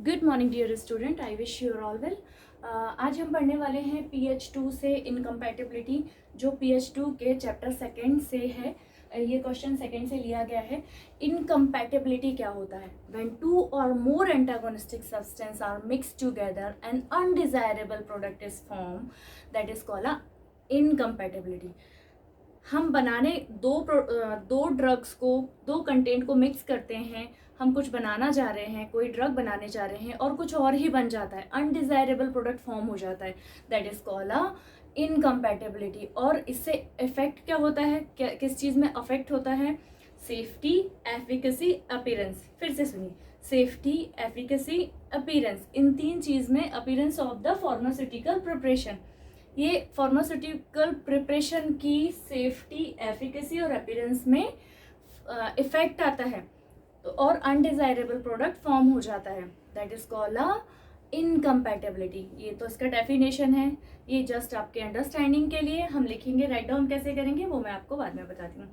Good morning dear student, I wish you all well. आज हम पढ़ने वाले हैं PH2 से इनकम्पैटिबिलिटी, जो PH2 के चैप्टर सेकेंड से है। ये क्वेश्चन सेकेंड से लिया गया है। इनकम्पैटिबिलिटी क्या होता है? When two or more antagonistic substance are mix together and undesirable product is form, that is called incompatibility. हम बनाने दो ड्रग्स को, दो कंटेंट को मिक्स करते हैं। हम कुछ बनाना चाह रहे हैं, कोई ड्रग बनाने जा रहे हैं और कुछ और ही बन जाता है, अनडिजायरेबल प्रोडक्ट फॉर्म हो जाता है, दैट इज कॉल्ड इनकम्पैटिबिलिटी। और इससे इफेक्ट क्या होता है, किस चीज़ में अफेक्ट होता है? Safety, efficacy, appearance. फिर से सुनिए, सेफ्टी, एफिकेसी, अपीयरेंस, इन तीन चीज़ में appearance of the pharmaceutical preparation, ये फार्मास्यूटिकल प्रिपरेशन की सेफ्टी, एफिकेसी और अपीयरेंस में इफेक्ट आता है, तो और अनडिजायरेबल प्रोडक्ट फॉर्म हो जाता है, दैट इज कॉल्ड इनकम्पैटिबिलिटी। ये तो इसका डेफिनेशन है, ये जस्ट आपके अंडरस्टैंडिंग के लिए हम लिखेंगे, राइट डाउन कैसे करेंगे वो मैं आपको बाद में बताती हूँ।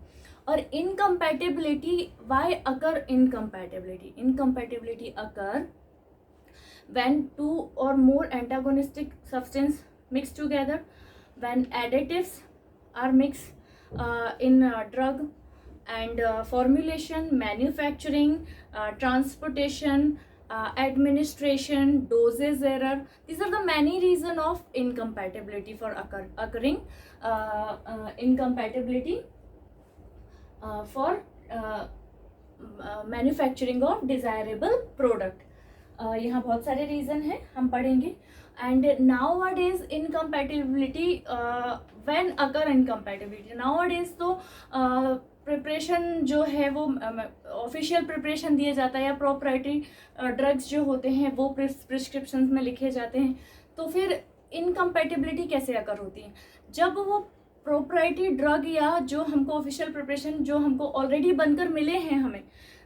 और incompatibility, why occur incompatibility? Incompatibility occur when two or more antagonistic substance mix together, when additives are mixed in drug, and formulation, manufacturing, transportation, administration, dosage error, these are the many reason of incompatibility for occurring incompatibility for manufacturing of desirable product. यहाँ बहुत सारे reason हैं, हम पढ़ेंगे। And now a days incompatibility, when occur incompatibility, now a days तो preparation जो है वो ऑफिशियल प्रिपरेशन दिया जाता है, या प्रोप्राइटरी ड्रग्स जो होते हैं वो प्रिस्क्रिप्शन में लिखे जाते हैं। तो फिर इनकम्पैटिबिलिटी कैसे अकर होती है? जब वो प्रोप्राइटरी ड्रग या जो हमको ऑफिशियल प्रिपरेशन जो हमको ऑलरेडी बनकर मिले हैं हमें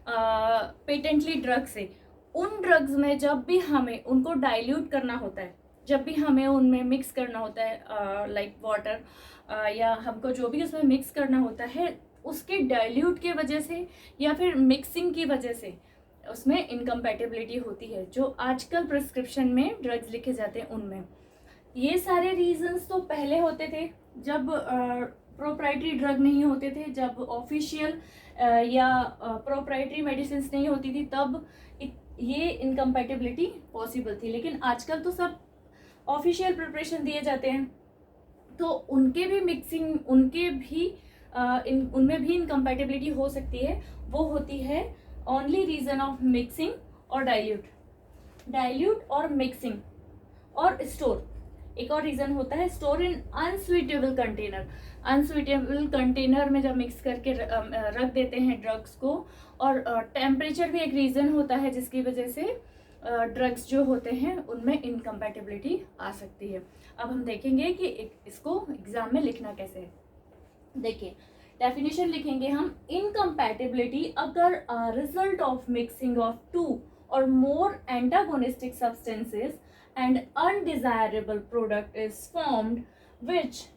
पेटेंटली ड्रग से, उन ड्रग्स में जब भी हमें उनको डाइल्यूट करना होता है, जब भी हमें उनमें मिक्स करना होता है लाइक वाटर, या हमको जो भी उसमें मिक्स करना होता है, उसके डाइल्यूट की वजह से या फिर मिक्सिंग की वजह से उसमें इनकम्पैटिबिलिटी होती है, जो आजकल प्रिस्क्रिप्शन में ड्रग्स लिखे जाते हैं उनमें। ये सारे रीजंस तो पहले होते थे जब प्रोप्राइटरी ड्रग नहीं होते थे, जब ऑफिशियल या प्रोप्राइटरी मेडिसिन नहीं होती थी, तब ये इनकम्पैटिबिलिटी पॉसिबल थी। लेकिन आजकल तो सब ऑफिशियल प्रिपरेशन दिए जाते हैं, तो उनके भी मिक्सिंग, उनमें भी इनकम्पैटिबिलिटी हो सकती है। वो होती है ओनली रीजन ऑफ मिक्सिंग और डाइल्यूट और मिक्सिंग और स्टोर। एक और रीजन होता है स्टोर इन अनस्वीटेबल कंटेनर। अनस्वीटेबल कंटेनर में जब मिक्स करके रख देते हैं ड्रग्स को, और टेम्परेचर भी एक रीजन होता है जिसकी वजह से ड्रग्स जो होते हैं उनमें इनकम्पैटिबिलिटी आ सकती है। अब हम देखेंगे कि इसको एग्जाम में लिखना कैसे है। देखिए, डेफिनेशन लिखेंगे हम, इनकम्पैटिबिलिटी अगर result of mixing of two or more antagonistic substances and undesirable product is formed which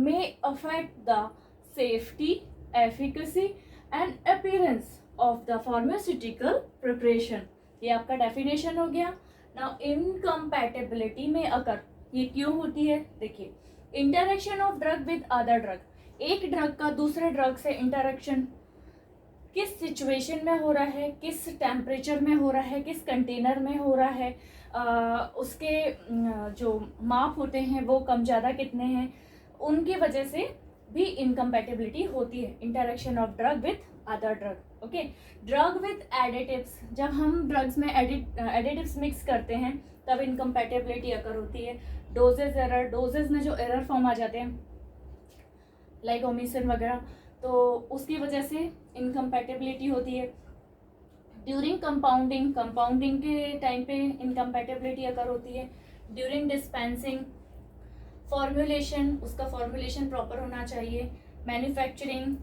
may affect the safety, efficacy and appearance of the pharmaceutical preparation। ये आपका डेफिनेशन हो गया। Now incompatibility में अकर ये क्यों होती है? देखिए, interaction of drug with other drug, एक ड्रग का दूसरे ड्रग से इंटरेक्शन किस सिचुएशन में हो रहा है, किस टेम्परेचर में हो रहा है, किस कंटेनर में हो रहा है, उसके जो माप होते हैं वो कम ज़्यादा कितने हैं, उनकी वजह से भी इनकम्पैटिबिलिटी होती है। Interaction of drug with other drug. Okay, drug with additives, जब हम ड्रग्स में एडिटिव्स मिक्स करते हैं तब इनकम्पैटिबिलिटी अकर होती है। डोजेज एरर, डोजेज में जो एरर फॉर्म आ जाते हैं लाइक ओमिशन वगैरह, तो उसकी वजह से इनकम्पैटिबिलिटी होती है। ड्यूरिंग कंपाउंडिंग, कंपाउंडिंग के टाइम पे इनकम्पैटिबिलिटी अकर होती है। ड्यूरिंग डिस्पेंसिंग, फॉर्मुलेशन, उसका फॉर्मुलेशन प्रॉपर होना चाहिए। मैन्युफैक्चरिंग,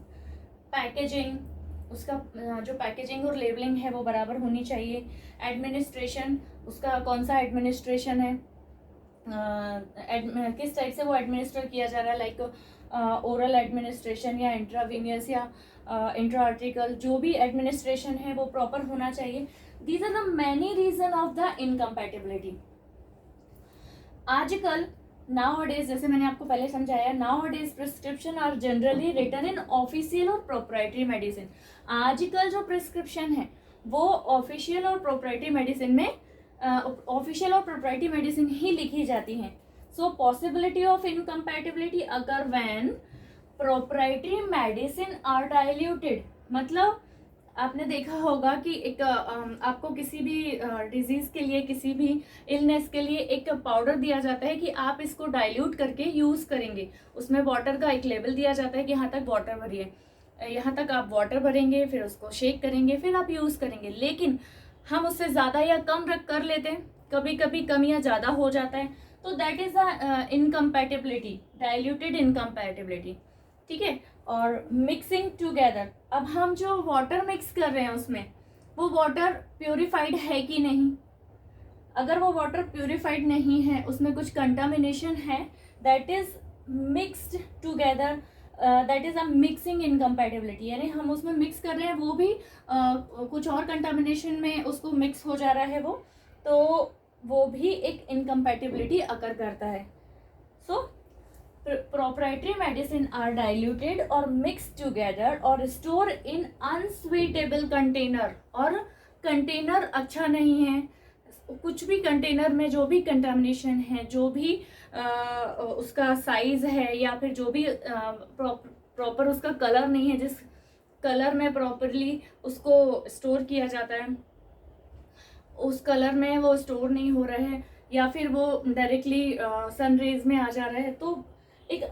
पैकेजिंग, उसका जो पैकेजिंग और लेबलिंग है वो बराबर होनी चाहिए। एडमिनिस्ट्रेशन, उसका कौन सा एडमिनिस्ट्रेशन है, किस टाइप से वो एडमिनिस्टर किया जा रहा है, लाइक ओरल एडमिनिस्ट्रेशन या इंट्रावीनियस या इंट्रा आर्टिकल जो भी एडमिनिस्ट्रेशन है वो प्रॉपर होना चाहिए. These are the many reason of the incompatibility. आजकल नाउअडेज, जैसे मैंने आपको पहले समझाया, nowadays prescription are generally written in official और प्रोप्राइटरी मेडिसिन. आजकल जो प्रिस्क्रिप्शन है वो ऑफिशियल और प्रोप्राइटरी मेडिसिन में ऑफिशियल और प्रोप्राइटरी मेडिसिन ही लिखी जाती हैं. सो पॉसिबिलिटी ऑफ इनकम्पैटिबिलिटी अगर when proprietary medicine are diluted. मतलब आपने देखा होगा कि एक आपको किसी भी डिजीज के लिए, किसी भी इलनेस के लिए एक पाउडर दिया जाता है कि आप इसको डाइल्यूट करके यूज करेंगे. उसमें वाटर का एक लेवल दिया जाता है कि यहाँ तक वाटर भरिए, यहाँ तक आप वाटर भरेंगे, फिर उसको शेक करेंगे, फिर आप यूज करेंगे. लेकिन हम उससे ज्यादा या कम रख कर लेते हैं, कभी कभी कम या ज्यादा हो जाता है, तो that is a incompatibility, diluted incompatibility. ठीक है. और मिक्सिंग टुगेदर, अब हम जो वाटर मिक्स कर रहे हैं उसमें वो वाटर प्यूरिफाइड है कि नहीं. अगर वो वाटर प्यूरिफाइड नहीं है, उसमें कुछ कंटामिनेशन है, that is mixed together, that is a mixing incompatibility. यानी हम उसमें मिक्स कर रहे हैं, वो भी कुछ और कंटामिनेशन में उसको मिक्स हो जा रहा है वो, तो वो भी एक इनकम्पैटिबिलिटी अकर करता है. सो proprietary medicine are diluted or mixed together or stored in unsweetable container. और कंटेनर अच्छा नहीं है, कुछ भी कंटेनर में जो भी कंटामिनेशन है, जो भी उसका साइज है, या फिर जो भी प्रॉपर उसका कलर नहीं है, जिस कलर में प्रॉपरली उसको स्टोर किया जाता है, उस कलर में वो स्टोर नहीं हो रहा है, या फिर वो डायरेक्टली सन रेज में आ जा रहा है, तो एक